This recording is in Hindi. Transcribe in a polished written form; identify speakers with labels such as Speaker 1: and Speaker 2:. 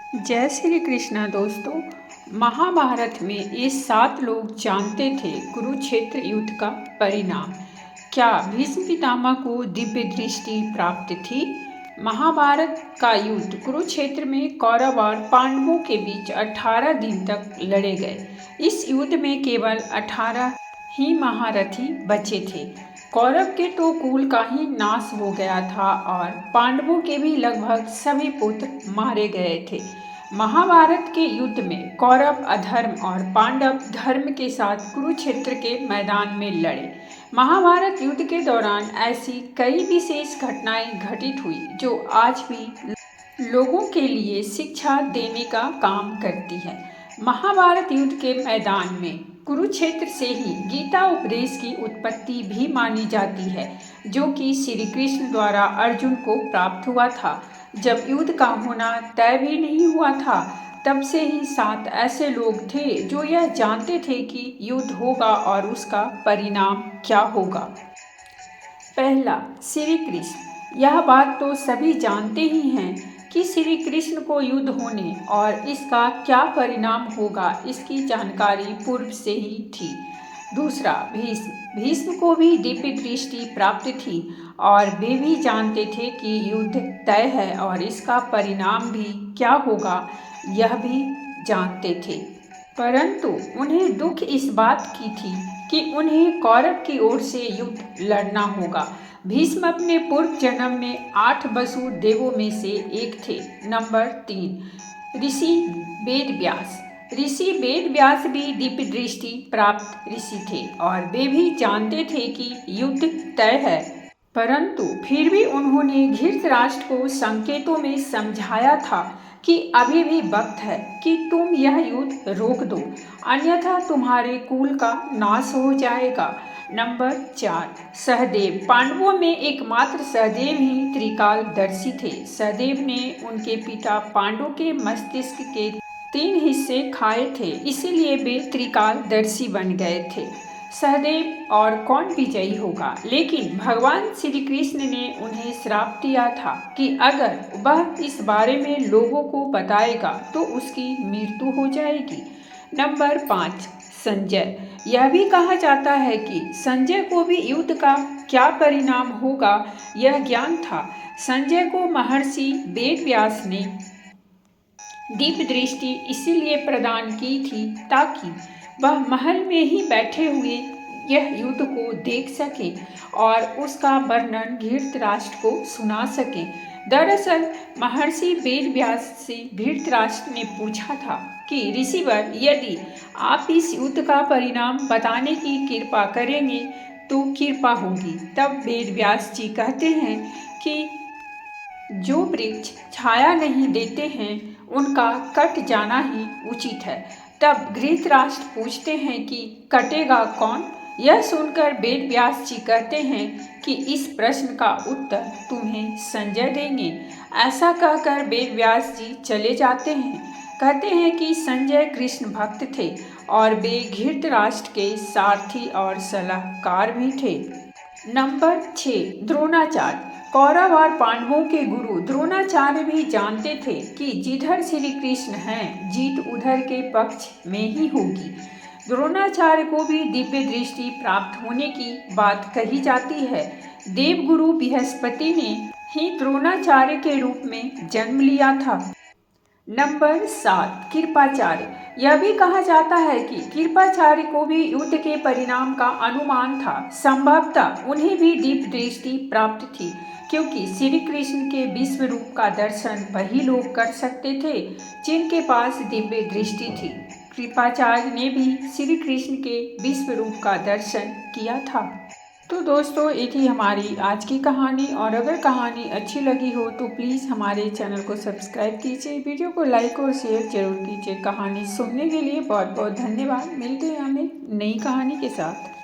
Speaker 1: जय श्री कृष्णा दोस्तों। महाभारत में ये 7 लोग जानते थे कुरुक्षेत्र युद्ध का परिणाम। क्या भीष्म पितामह को दिव्य दृष्टि प्राप्त थी? महाभारत का युद्ध कुरुक्षेत्र में कौरव और पांडवों के बीच 18 दिन तक लड़े गए। इस युद्ध में केवल 18 ही महारथी बचे थे। कौरव के तो कुल का ही नाश हो गया था और पांडवों के भी लगभग सभी पुत्र मारे गए थे। महाभारत के युद्ध में कौरव अधर्म और पांडव धर्म के साथ कुरुक्षेत्र के मैदान में लड़े। महाभारत युद्ध के दौरान ऐसी कई विशेष घटनाएं घटित हुई जो आज भी लोगों के लिए शिक्षा देने का काम करती है। महाभारत युद्ध के मैदान में कुरुक्षेत्र से ही गीता उपदेश की उत्पत्ति भी मानी जाती है, जो कि श्री कृष्ण द्वारा अर्जुन को प्राप्त हुआ था। जब युद्ध का होना तय भी नहीं हुआ था, तब से ही 7 ऐसे लोग थे जो यह जानते थे कि युद्ध होगा और उसका परिणाम क्या होगा। पहला, श्री कृष्ण। यह बात तो सभी जानते ही हैं कि श्री कृष्ण को युद्ध होने और इसका क्या परिणाम होगा, इसकी जानकारी पूर्व से ही थी। दूसरा, भीष्म। भीष्म को भी दिव्य दृष्टि प्राप्त थी और वे भी जानते थे कि युद्ध तय है और इसका परिणाम भी क्या होगा, यह भी जानते थे। परंतु उन्हें दुख इस बात की थी कि उन्हें कौरव की ओर से युद्ध लड़ना होगा। भीष्म अपने पूर्व जन्म में 8 वसु देवों में से एक थे। नंबर 3, ऋषि वेदव्यास। ऋषि वेदव्यास भी दिव्य दृष्टि प्राप्त ऋषि थे और वे भी जानते थे कि युद्ध तय है, परंतु फिर भी उन्होंने धृतराष्ट्र को संकेतों में समझाया था कि अभी भी वक्त है कि तुम यह युद्ध रोक दो, अन्यथा तुम्हारे कुल का नाश हो जाएगा। नंबर 4, सहदेव। पांडवों में एकमात्र सहदेव ही त्रिकालदर्शी थे। सहदेव ने उनके पिता पांडु के मस्तिष्क के 3 हिस्से खाए थे, इसीलिए वे त्रिकालदर्शी बन गए थे। सहदेव और कौन विजयी होगा, लेकिन भगवान श्री कृष्ण ने उन्हें श्राप दिया था कि अगर वह इस बारे में लोगों को बताएगा तो उसकी मृत्यु हो जाएगी। नंबर 5, संजय। यह भी कहा जाता है कि संजय को भी युद्ध का क्या परिणाम होगा यह ज्ञान था। संजय को महर्षि वेदव्यास ने दिव्य दृष्टि इसीलिए प्रदान की थी ताकि वह महल में ही बैठे हुए यह युद्ध को देख सके और उसका वर्णन धृतराष्ट्र को सुना सके। दरअसल महर्षि वेदव्यास से धृतराष्ट्र ने पूछा था कि ऋषिवर, यदि आप इस युद्ध का परिणाम बताने की कृपा करेंगे तो कृपा होगी। तब वेदव्यास जी कहते हैं कि जो वृक्ष छाया नहीं देते हैं उनका कट जाना ही उचित है। तब धृतराष्ट्र पूछते हैं कि कटेगा कौन? यह सुनकर वेदव्यास जी कहते हैं कि इस प्रश्न का उत्तर तुम्हें संजय देंगे। ऐसा कहकर वेदव्यास जी चले जाते हैं। कहते हैं कि संजय कृष्ण भक्त थे और वे धृतराष्ट्र के सारथी और सलाहकार भी थे। नंबर 6, द्रोणाचार्य। कौरव और पांडवों के गुरु द्रोणाचार्य भी जानते थे कि जिधर श्री कृष्ण हैं, जीत उधर के पक्ष में ही होगी। द्रोणाचार्य को भी दिव्य दृष्टि प्राप्त होने की बात कही जाती है। देवगुरु बृहस्पति ने ही द्रोणाचार्य के रूप में जन्म लिया था। नंबर 7, कृपाचार्य। यह भी कहा जाता है कि कृपाचार्य को भी युद्ध के परिणाम का अनुमान था। संभवतः उन्हें भी दिव्य दृष्टि प्राप्त थी, क्योंकि श्री कृष्ण के विश्व रूप का दर्शन वही लोग कर सकते थे जिनके पास दिव्य दृष्टि थी। कृपाचार्य ने भी श्री कृष्ण के विश्व रूप का दर्शन किया था। तो दोस्तों, ये थी हमारी आज की कहानी, और अगर कहानी अच्छी लगी हो तो प्लीज़ हमारे चैनल को सब्सक्राइब कीजिए, वीडियो को लाइक और शेयर जरूर कीजिए। कहानी सुनने के लिए बहुत बहुत धन्यवाद। मिलते हैं हम एक नई कहानी के साथ।